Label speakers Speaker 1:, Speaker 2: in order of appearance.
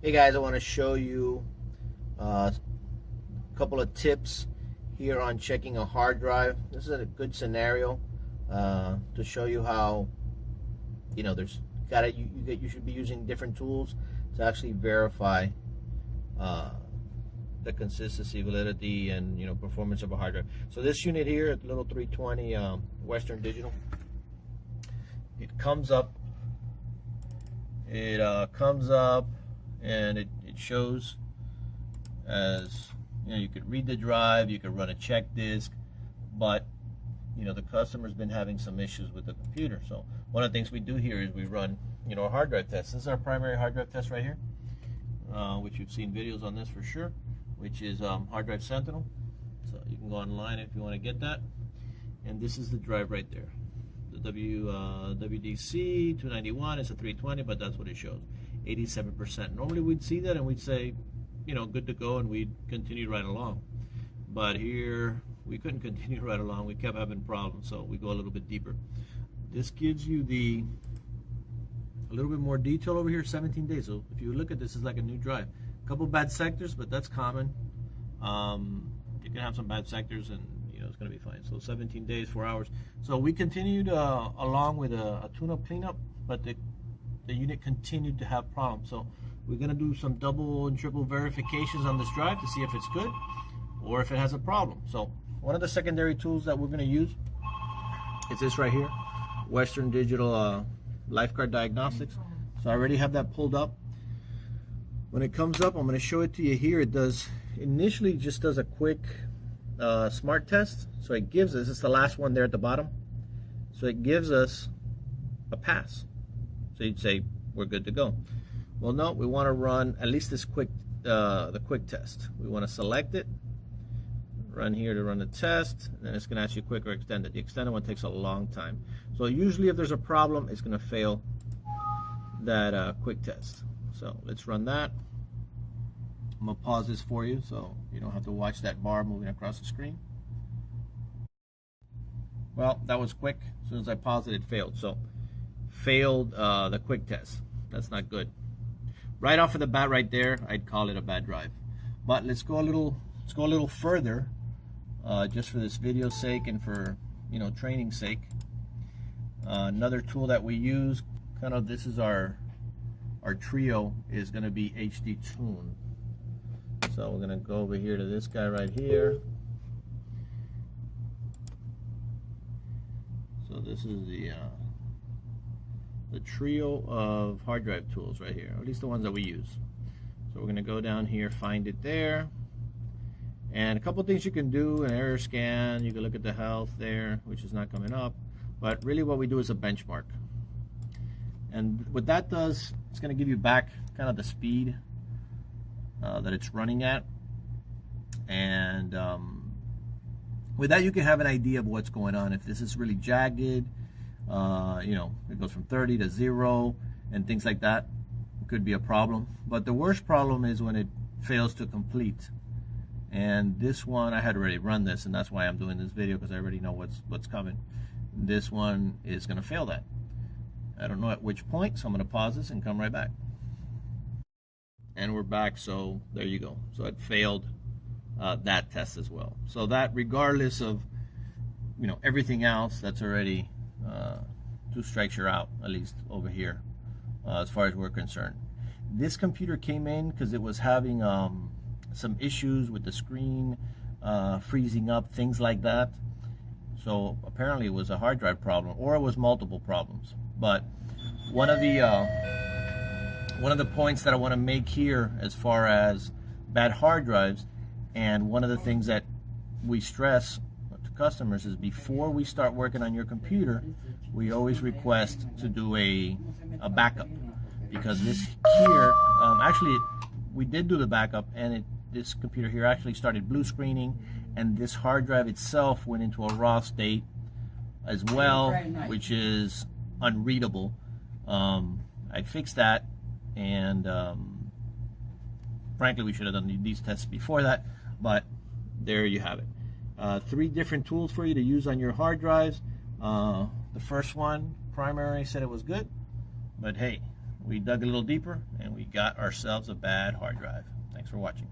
Speaker 1: Hey guys, I want to show you a couple of tips here on checking a hard drive. This is a good scenario to show you how there's you should be using different tools to actually verify the consistency, validity, and performance of a hard drive. So this unit here, little 320 Western Digital, it comes up. And it shows as you could read the drive, you could run a check disk, but the customer's been having some issues with the computer. So one of the things we do here is we run a hard drive test. This is our primary hard drive test right here, which you've seen videos on this for sure, which is Hard Drive Sentinel. So you can go online if you want to get that. And this is the drive right there. The WDC 291 is a 320, but that's what it shows, 87%. Normally we'd see that and we'd say, good to go, and we'd continue right along. But here we couldn't continue right along. We kept having problems, so we go a little bit deeper. This gives you a little bit more detail over here, 17 days. So if you look at this, it's like a new drive. A couple bad sectors, but that's common. You can have some bad sectors and it's going to be fine. So 17 days, 4 hours. So we continued along with a tune-up cleanup, but the unit continued to have problems. So we're going to do some double and triple verifications on this drive to see if it's good or if it has a problem. So one of the secondary tools that we're going to use is this right here, Western Digital Lifeguard Diagnostics. So I already have that pulled up. When it comes up, I'm going to show it to you here. It initially just does a quick smart test. So it gives us, it's the last one there at the bottom, so it gives us a pass. So you'd say we're good to go. Well, no, we want to run at least this the quick test. We want to select it, run here to run the test, and then it's going to ask you quick or extended. The extended one takes a long time. So usually if there's a problem, it's going to fail that quick test. So let's run that. I'm going to pause this for you so you don't have to watch that bar moving across the screen. Well, that was quick. As soon as I paused it, it failed. So failed the quick test. That's not good. Right off of the bat right there, I'd call it a bad drive. But let's go a little further, just for this video's sake and for training's sake. Another tool that we use, this is our trio, is going to be HD Tune. So we're going to go over here to this guy right here. So this is the trio of hard drive tools right here, or at least the ones that we use. So we're going to go down here, find it there. And a couple of things you can do: an error scan. You can look at the health there, which is not coming up. But really what we do is a benchmark. And what that does, it's going to give you back the speed that it's running at, and with that you can have an idea of what's going on. If this is really jagged, it goes from 30 to 0 and things like that, it could be a problem. But the worst problem is when it fails to complete. And this one, I had already run this, and that's why I'm doing this video, because I already know what's coming. This one is going to fail that. I don't know at which point, so I'm going to pause this and come right back. And we're back, so there you go. So it failed that test as well. So that, regardless of everything else, that's already 2 strikes you're out, at least over here, as far as we're concerned. This computer came in because it was having some issues with the screen freezing up, things like that. So apparently it was a hard drive problem, or it was multiple problems. But one of the points that I want to make here, as far as bad hard drives, and one of the things that we stress to customers, is before we start working on your computer, we always request to do a backup, because this here, actually we did do the backup, and this computer here actually started blue screening, and this hard drive itself went into a raw state as well, which is unreadable. I fixed that, and frankly we should have done these tests before that, but there you have it. 3 different tools for you to use on your hard drives. The first one, primary, said it was good, but hey, we dug a little deeper and we got ourselves a bad hard drive. Thanks for watching.